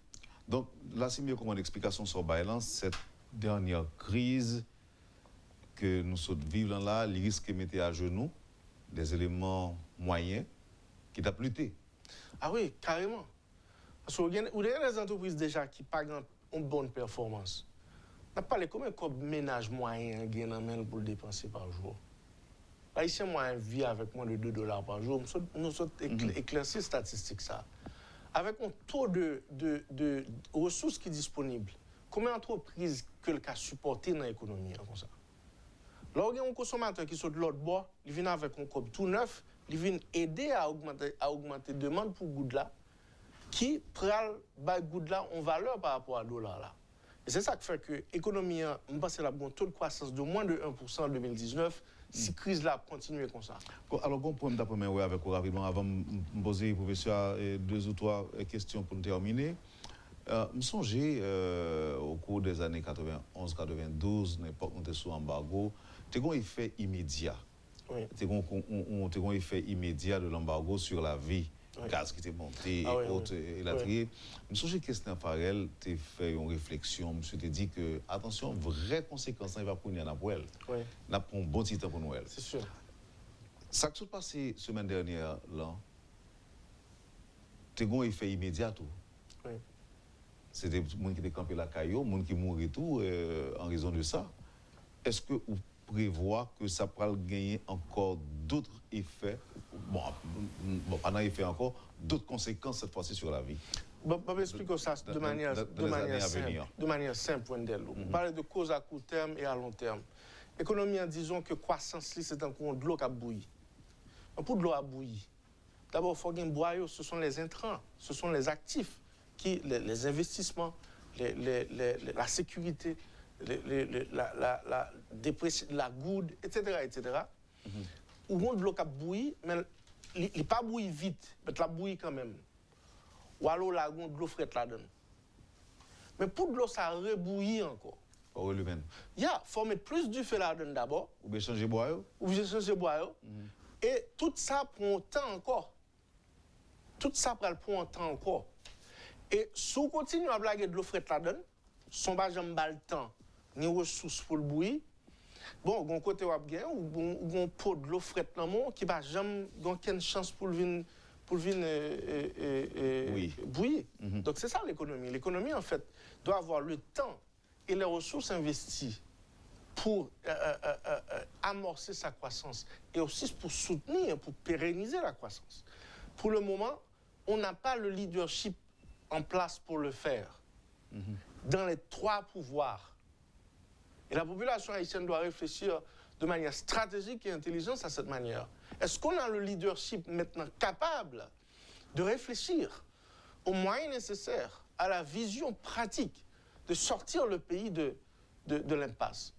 Donc, là, c'est mieux comme une explication sur Bailance, cette dernière crise que nous sommes vivants là, les risques mettent à genoux des éléments moyens qui t'a lutté. Ah oui, carrément. Parce qu'il y a des entreprises déjà qui pas une bonne performance. On n'a pas les combien de ménages moyens gagnent pour le dépenser par jour. Là, ici, moi, je vis avec moins de $2 par jour. Nous sommes éclaircis statistiques ça. Avec un taux de ressources qui est disponible, combien d'entreprises que le cas supporter dans l'économie comme ça? Là, il y a un consommateur qui sort de l'autre bord, il vient avec un cob tout neuf, il vient aider à augmenter la demande pour Goudla, qui prend Goudla en valeur par rapport à dollar là. Et c'est ça qui fait que l'économie, on pense qu'elle a un taux de croissance de moins de 1% en 2019, si la crise là continue comme ça. Alors, bon point d'après moi avec vous rapidement, avant de me poser, professeur, 2 ou 3 questions pour terminer. Je me songeais au cours des années 91-92, l'époque où on était sous embargo, tu as un effet immédiat. Oui. Tu as un effet immédiat de l'embargo sur la vie. Oui. Gaz qui était monté, oui. et la trier. Je me souviens que Christian Farel t'a fait une réflexion. Je me suis dit que, attention, vraie conséquence, il va prendre à Noël. Oui. Il prend un bon petit temps pour Noël. C'est sûr. Ça qui s'est passé la semaine dernière, là, tu as un effet immédiat. Tout. Oui. C'était des gens qui étaient campés la caillou, des gens qui mouraient tout en raison de ça. Est-ce que vous prévoyez que ça pourra gagner encore d'autres effets, bon, pas un effet encore, d'autres conséquences cette fois-ci sur la vie? Bon, je vais expliquer ça de manière simple. On parle de causes à court terme et à long terme. L'économie, disons que croissance, c'est un courant de l'eau qui a bouilli. Pour de l'eau à bouillir, d'abord, il faut qu'il y ait un boyau, ce sont les intrants, ce sont les actifs, les investissements, la sécurité, la goude, etc. Ou on de l'eau qui a bouilli, mais il n'est pas bouilli vite, mais il a bouilli quand même. Ou alors là, on de l'eau frette là-dedans. Mais pour de l'eau, ça rebouillit encore. Pour lui-même. Il faut mettre plus du feu là-dedans d'abord. Ou bien changer boyau. Et tout ça prend un temps encore. Tout ça prend un temps encore. Et si on continue à blaguer de l'eau frette là-dedans, son pas jamais le temps, ni ressources pour le bouillir. Bon, on côté wap gen ou on pot de l'eau frette dans mon qui va jamais aucune chance pour le bouillir. Donc c'est ça l'économie. L'économie en fait doit avoir le temps et les ressources investies pour amorcer sa croissance et aussi pour soutenir, pour pérenniser la croissance. Pour le moment, on n'a pas le leadership en place pour le faire. Dans les 3 pouvoirs. Et la population haïtienne doit réfléchir de manière stratégique et intelligente à cette manière. Est-ce qu'on a le leadership maintenant capable de réfléchir aux moyens nécessaires, à la vision pratique de sortir le pays de l'impasse?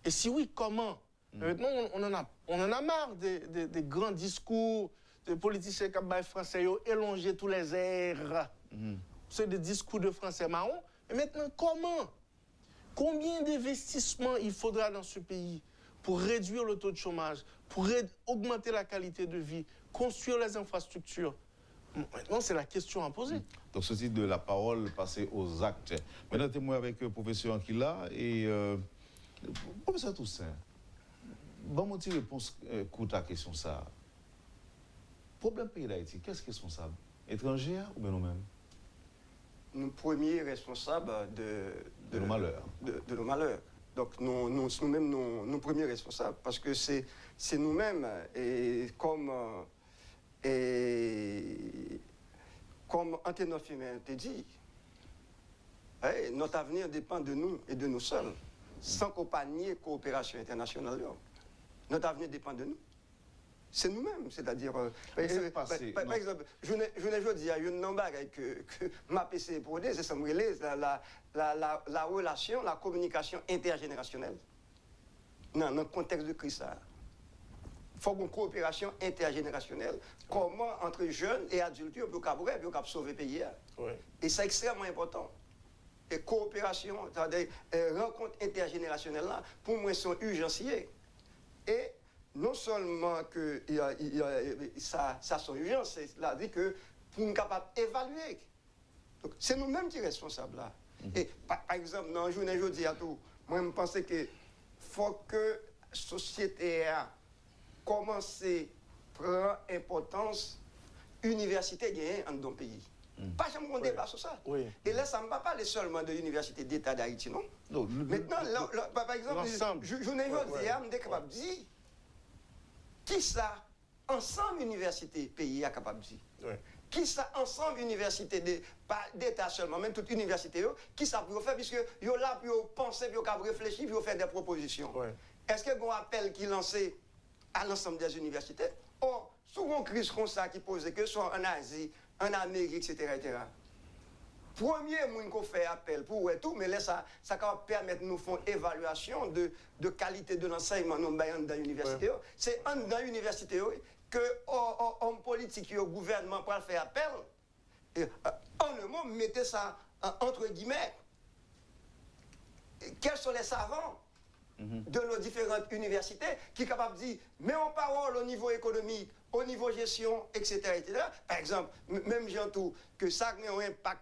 Et si oui, comment? Maintenant, on en a marre des grands discours des politiciens qui ont français élonger tous les airs. C'est des discours de français marron. Et maintenant, comment? Combien d'investissements il faudra dans ce pays pour réduire le taux de chômage, pour augmenter la qualité de vie, construire les infrastructures? Maintenant, c'est la question à poser. Donc, ceci de la parole, passer aux actes. Maintenant, t'es moi avec le professeur Ankila et professeur Toussaint. Bon, mon petit réponse courte à la question ça. Problème pays d'Haïti, qu'est-ce qui est responsable? Étrangers ou bien nous-mêmes? Nous premiers responsables de nos malheurs. De nos malheurs. Donc nous-mêmes, nous premiers responsables. Parce que c'est nous-mêmes, et comme Anténor Firmin t'a dit, notre avenir dépend de nous et de nous seuls. Sans compagnie et coopération internationale. Notre avenir dépend de nous. c'est nous-mêmes, c'est-à-dire... par exemple, je ne dis à une nombre que ma PC pour dire, c'est ça, la relation, la communication intergénérationnelle. Dans le contexte de crise, il faut une coopération intergénérationnelle. Comment, entre jeunes et adultes, on peut sauver le pays. Oui. Et c'est extrêmement important. Et coopération, c'est-à-dire rencontres intergénérationnelles, là, pour moi, sont urgentielles. Et non seulement que ça sont urgentes, c'est-à-dire que pour nous capables d'évaluer. Donc, c'est nous-mêmes qui sommes responsables là. Et par exemple, dans la journée aujourd'hui, moi, je pense qu'il faut que la société commence à prendre importance l'université gagnée dans le pays. Pas jamais on débat sur ça. Oui. Et là, ça ne va pas parler seulement de l'université d'État d'Haïti, non? Maintenant, par exemple, je ne suis capable de dire qui ça, ensemble université pays est capable de dire. Qui ça, ensemble université pas d'État seulement, même toute université, qui ça peut faire, puisque ils sont là pour penser, pour réfléchir, pour faire des propositions. Est-ce qu'il y a un appel qui est lancé à l'ensemble des universités? Or, souvent, crise comme ça qui pose, que ce soit en Asie, en Amérique, etc. Premier monde qu'on fait appel pour tout, mais là, ça va permettre de nous faire une évaluation de qualité de l'enseignement dans l'université. C'est dans l'université que l'homme politique et le gouvernement pour faire appel. Et, en un mot, mettez ça entre guillemets. Quels sont les savants de nos différentes universités qui sont capables de dire, mais en parole au niveau économique, au niveau gestion, etc. etc. Par exemple, même j'ai tout que ça a un impact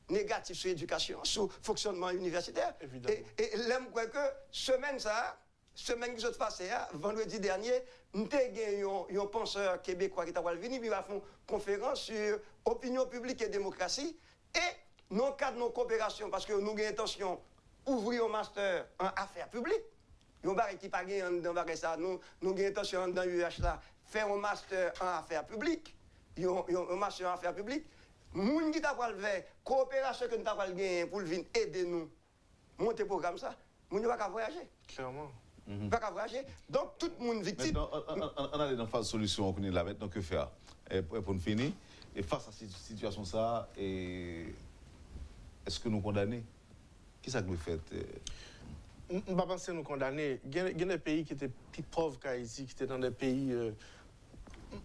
négatif sur l'éducation, sur le fonctionnement universitaire. Évidemment. Et l'aime quoi que semaine qui s'est passée, vendredi dernier, nous avons un penseur québécois qui est venu, il va faire une conférence sur opinion publique et démocratie. Et dans le cadre de nos coopérations, parce que nous avons intention d'ouvrir un master en affaires publiques, nous avons intention dans l'UH là, faire un master en affaires publiques, un master en affaires publiques. Moun qui t'a fait coopération que nous avons gagné pour venir aider nous monter le programme ça, moun ne va pas voyager. Clairement. Pas qu'à voyager. Donc tout le monde victime. Maintenant, on a dans la phase de solution, on connaît là maintenant que faire. Pour nous finir, et face à cette situation ça, est-ce que nous condamnons? Qui ça que vous faites? Je ne pense pas que nous condamner. Il y a des pays qui étaient plus pauvres qu'Haïti, qui étaient dans des pays.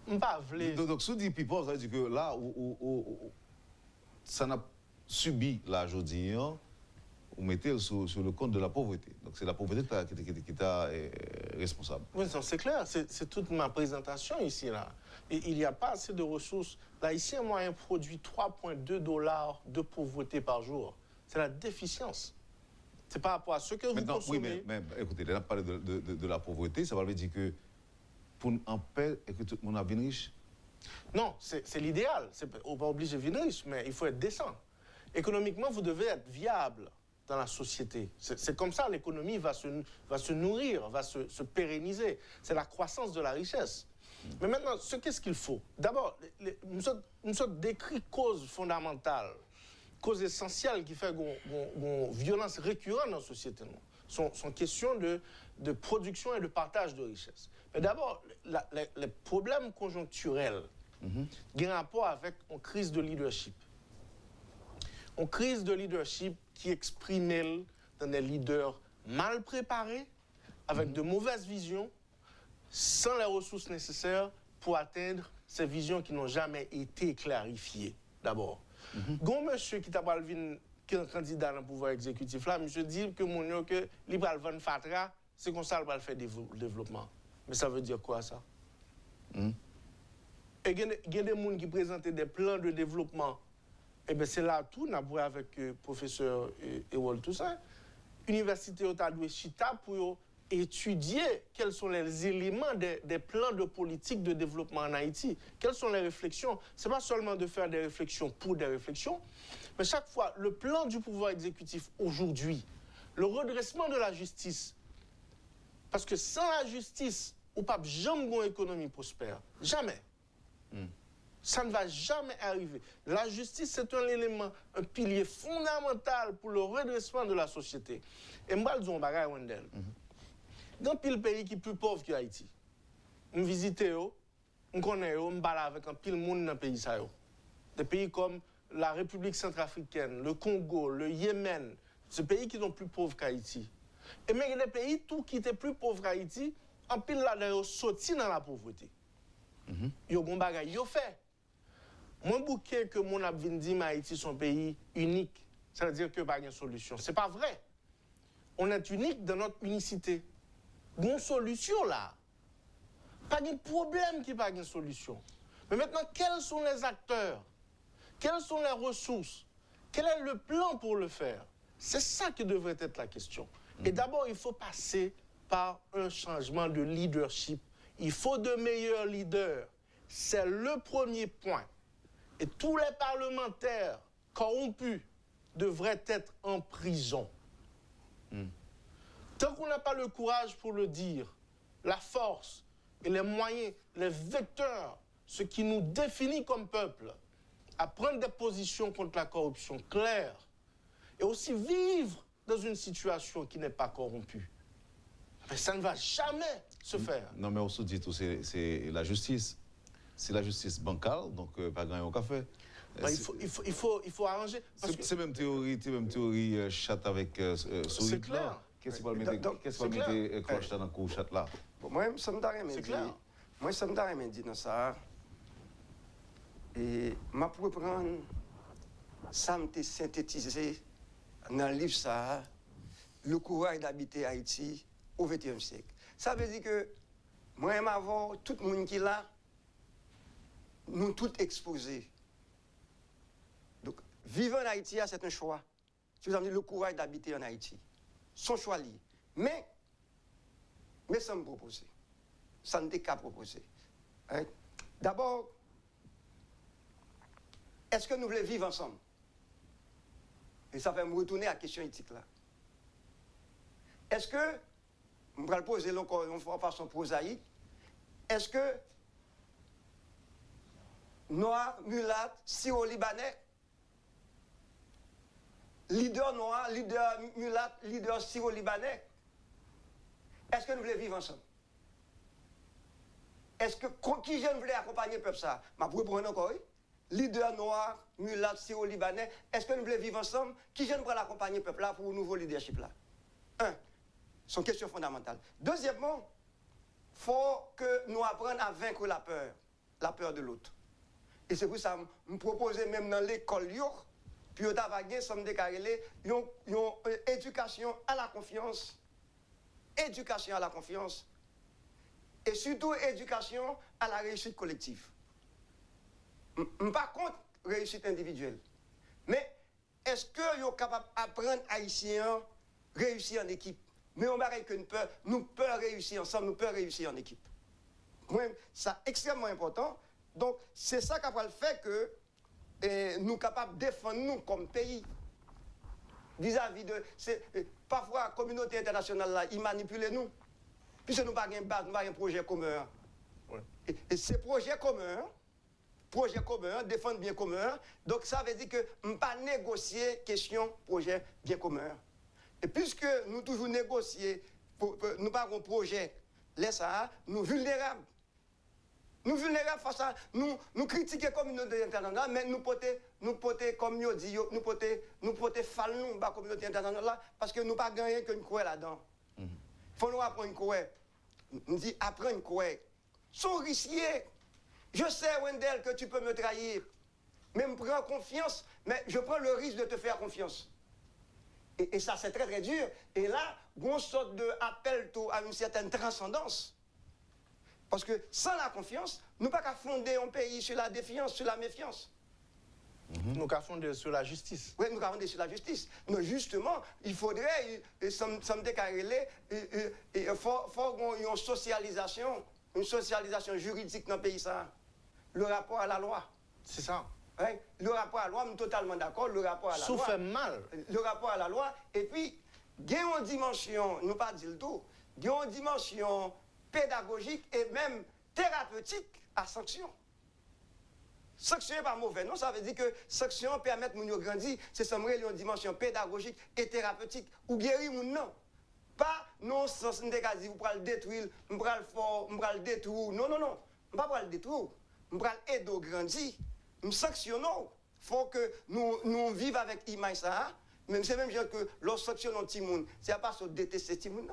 Donc, si vous dites plus pauvres, ça veut dire que là où ça n'a subi la aujourd'hui, vous mettez sur le compte de la pauvreté. Donc, c'est la pauvreté qui est responsable. Oui, c'est clair. C'est toute ma présentation ici. Là. Et il n'y a pas assez de ressources. L'Haïtien moyen produit $3,2 de pauvreté par jour. C'est la déficience. C'est par rapport à ce que vous consommez. Oui, mais écoutez, là, on parle de la pauvreté, ça veut dire que pour en paix et que tout le monde a bien riche. Non, c'est l'idéal. On n'est pas obligé de venir riche, mais il faut être décent. Économiquement, vous devez être viable dans la société. C'est comme ça l'économie va se nourrir, va se pérenniser. C'est la croissance de la richesse. Mais maintenant, qu'est-ce qu'il faut? D'abord, nous sommes décrit cause fondamentale, cause essentielle qui fait une violence récurrente dans la société. Sont question de production et de partage de richesse. Mais d'abord, les problèmes conjoncturels ont un rapport avec une crise de leadership. Une crise de leadership qui exprime dans des leaders mal préparés, avec de mauvaises visions, sans les ressources nécessaires pour atteindre ces visions qui n'ont jamais été clarifiées, d'abord. Gon monsieur qui t'a parlé qui est candidat dans le pouvoir exécutif là, monsieur dit que mon que libéral van fatra, c'est comme ça qu'il va faire développement. Mais ça veut dire quoi ça? Et il y a des gens qui présentent des plans de développement. Et bien c'est là tout, on a parlé avec le professeur Ewol Toussaint. L'université a dû chita pour étudier quels sont les éléments des plans de politique de développement en Haïti. Quelles sont les réflexions? Ce n'est pas seulement de faire des réflexions pour des réflexions, mais chaque fois, le plan du pouvoir exécutif aujourd'hui, le redressement de la justice, parce que sans la justice, on ne peut jamais avoir une économie prospère. Jamais. Ça ne va jamais arriver. La justice, c'est un élément, un pilier fondamental pour le redressement de la société. Et moi, je dis un bagage, Wendell. Dans le pays qui est plus pauvre que Haïti, on visite on connaît, on parle avec un pile monde dans le pays. Des pays comme la République centrafricaine, le Congo, le Yémen, ces pays qui sont plus pauvres qu'Haïti. Et mais les pays tout qui étaient plus pauvres qu'Haïti, en pile là, ils sont sortis dans la pauvreté. Ils ont bagay, ils ont fait. Moi, bouquet que mon abvin dit Haïti son pays unique, ça veut dire que pas de solution. C'est pas vrai. On est unique dans notre unicité. Bon solution là. Pas de problème qui pas de solution. Mais maintenant, quels sont les acteurs? Quelles sont les ressources? Quel est le plan pour le faire? C'est ça qui devrait être la question. Et d'abord, il faut passer par un changement de leadership. Il faut de meilleurs leaders. C'est le premier point. Et tous les parlementaires corrompus devraient être en prison. Tant qu'on n'a pas le courage pour le dire, la force et les moyens, les vecteurs, ce qui nous définit comme peuple, à prendre des positions contre la corruption claires et aussi vivre dans une situation qui n'est pas corrompue. Mais ça ne va jamais se faire. Non, mais on se dit tout, c'est la justice. C'est la justice bancale, donc pas grand-chose qu'on fait. Ben, il faut arranger. C'est même théorie chat avec souris. C'est clair. Qu'est-ce qu'on va mettre cloche dans le coup chat là? Moi, ça me donne C'est clair. Moi, ça me donne dit dans ça. Et ma pour prendre ça me synthétisé dans le livre ça, le courage d'habiter Haïti au XXe siècle. Ça veut dire que moi, avant, tout le monde qui est là, nous tous exposés. Donc, vivre en Haïti, c'est un choix. Si vous avez le courage d'habiter en Haïti, son choix lié. Mais ça me propose. Ça ne t'est qu'à proposer. Hein? D'abord, est-ce que nous voulons vivre ensemble? Et ça fait me retourner à la question éthique là. Est-ce que, je vais le poser encore une fois de façon prosaïque, est-ce que Noir, mulâtre, syro-libanais, leader noir, leader mulâtre, leader syro-libanais, est-ce que nous voulons vivre ensemble? Est-ce que qui je voulais accompagner le peuple ça? Ma pour répondre encore, oui? Leader noir, mulâtre, syro-libanais, est-ce que nous voulons vivre ensemble? Qui je voulais accompagner le peuple là pour un nouveau leadership là? Un, c'est une question fondamentale. Deuxièmement, il faut que nous apprenions à vaincre la peur de l'autre. Et c'est pour ça que je me proposais même dans l'école, puis on a gagné, ça me déclaré, une éducation à la confiance. Éducation à la confiance. Et surtout, éducation à la réussite collective. Je ne suis pas contre la réussite individuelle. Mais est-ce que vous êtes capable d'apprendre haïtien réussir en équipe? Mais on va que nous pouvons réussir ensemble, nous pouvons réussir en équipe. Moi, c'est extrêmement important. Donc, c'est ça qui va le faire que nous sommes capables de défendre nous comme pays. Vis-à-vis de... parfois, la communauté internationale, là, ils manipulent nous. Puisque nous n'avons pas de base, nous n'avons pas un projet commun. Ouais. Et ces projets communs, défendre bien commun, donc ça veut dire que nous ne pas négocier question projet bien commun. Et puisque nous toujours négocier, nous pas un projet, laisse ça, nous vulnérables. Nous vulnérables face à nous critiquons la communauté internationale, mais nous porter comme nous dit, nous porter fall nous la communauté internationale là, parce que nous pas gagné qu'une couée là-dedans. Il faut nous apprendre une couée. Nous dit apprendre une couée. Son risquier. Je sais Wendell que tu peux me trahir, mais me prends confiance, mais je prends le risque de te faire confiance. Et ça c'est très très dur. Et là, on sorte de appel à une certaine transcendance. Parce que sans la confiance, nous ne pouvons pas fonder un pays sur la défiance, sur la méfiance. Nous pouvons fonder sur la justice. Oui, nous pouvons fonder sur la justice. Mais justement, il faudrait, ça me décarrelait, il faut une socialisation juridique dans le pays. Ça. Le rapport à la loi. C'est ça. Oui, le rapport à la loi, je suis totalement d'accord, le rapport à la loi. Ça fait mal. Le rapport à la loi, et puis, il y a une dimension, nous ne pas dire le tout, il y a une dimension pédagogique et même thérapeutique à sanction. Sanction n'est pas mauvais, non? Ça veut dire que sanction permet de nous grandir, c'est ça, une dimension pédagogique et thérapeutique, ou guérir mon non. Pas non sens de dire vous pouvez le détruire, vous pouvez le détruire. Non, non, non. Je ne vais pas le détruire. Je vais aider au grandir. Je sanctionne. Il faut que nous vivions avec l'image ça. Même c'est même genre que lorsque sanctionne un petit monde, c'est pas se détester petit monde.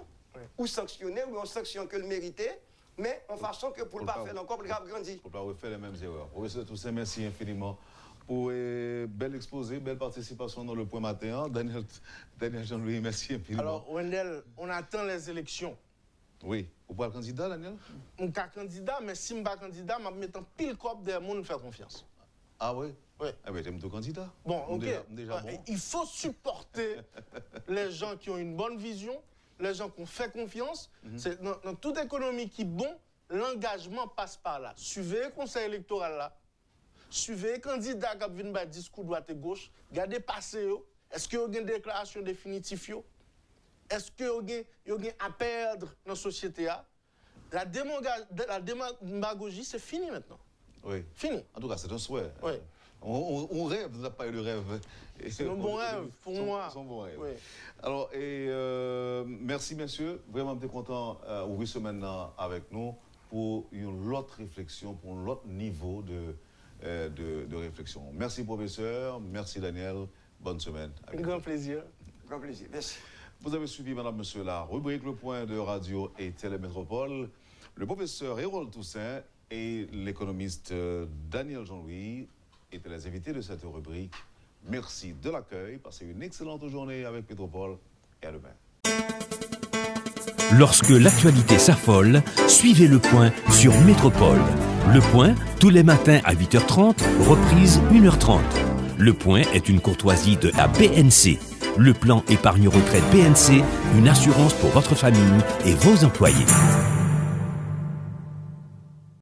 Ou sanctionner, ou on sanctionne que le mériter, mais en façon que pour ne pas faire encore, pour le grandir. Pour ne pas refaire les mêmes erreurs. Professeur Toussaint, merci infiniment pour bel exposé, belle participation dans le point matin. Daniel Jean-Louis, merci infiniment. Alors, Wendell, on attend les élections. Oui. Vous pouvez être candidat, Daniel? Je suis candidat, mais si je ne suis pas candidat, je vais mettre pile cop derrière moi, faire confiance. Ah oui? Oui. Ah ben, j'aime ton candidat. Bon, ok. Déjà bon. Il faut supporter les gens qui ont une bonne vision, les gens qui ont fait confiance. C'est dans toute économie qui est bon, l'engagement passe par là. Suivez le conseil électoral là. Suivez les candidats qui viennent faire discours droite et gauche. Regardez passer. Est-ce qu'il y a une déclaration définitive? Est-ce qu'il y a à perdre dans la société? La démagogie, c'est fini maintenant. Oui. Fini. En tout cas, c'est un souhait. Oui. On rêve, vous n'avez pas eu de rêve. C'est un bon rêve pour moi. C'est un bon rêve. Oui. Alors, merci, messieurs. Vraiment, je suis content d'ouvrir ce maintenant avec nous pour une autre réflexion, pour un autre niveau de réflexion. Merci, professeur. Merci, Daniel. Bonne semaine. Un grand plaisir. Grand plaisir. Merci. Vous avez suivi, madame, monsieur, la rubrique Le Point de Radio et Télémétropole. Le professeur Harold Toussaint et l'économiste Daniel Jean-Louis étaient les invités de cette rubrique. Merci de l'accueil. Passez une excellente journée avec Métropole et à demain. Lorsque l'actualité s'affole, suivez Le Point sur Métropole. Le Point, tous les matins à 8h30, reprise 1h30. Le Point est une courtoisie de la BNC. Le plan épargne retraite BNC, une assurance pour votre famille et vos employés.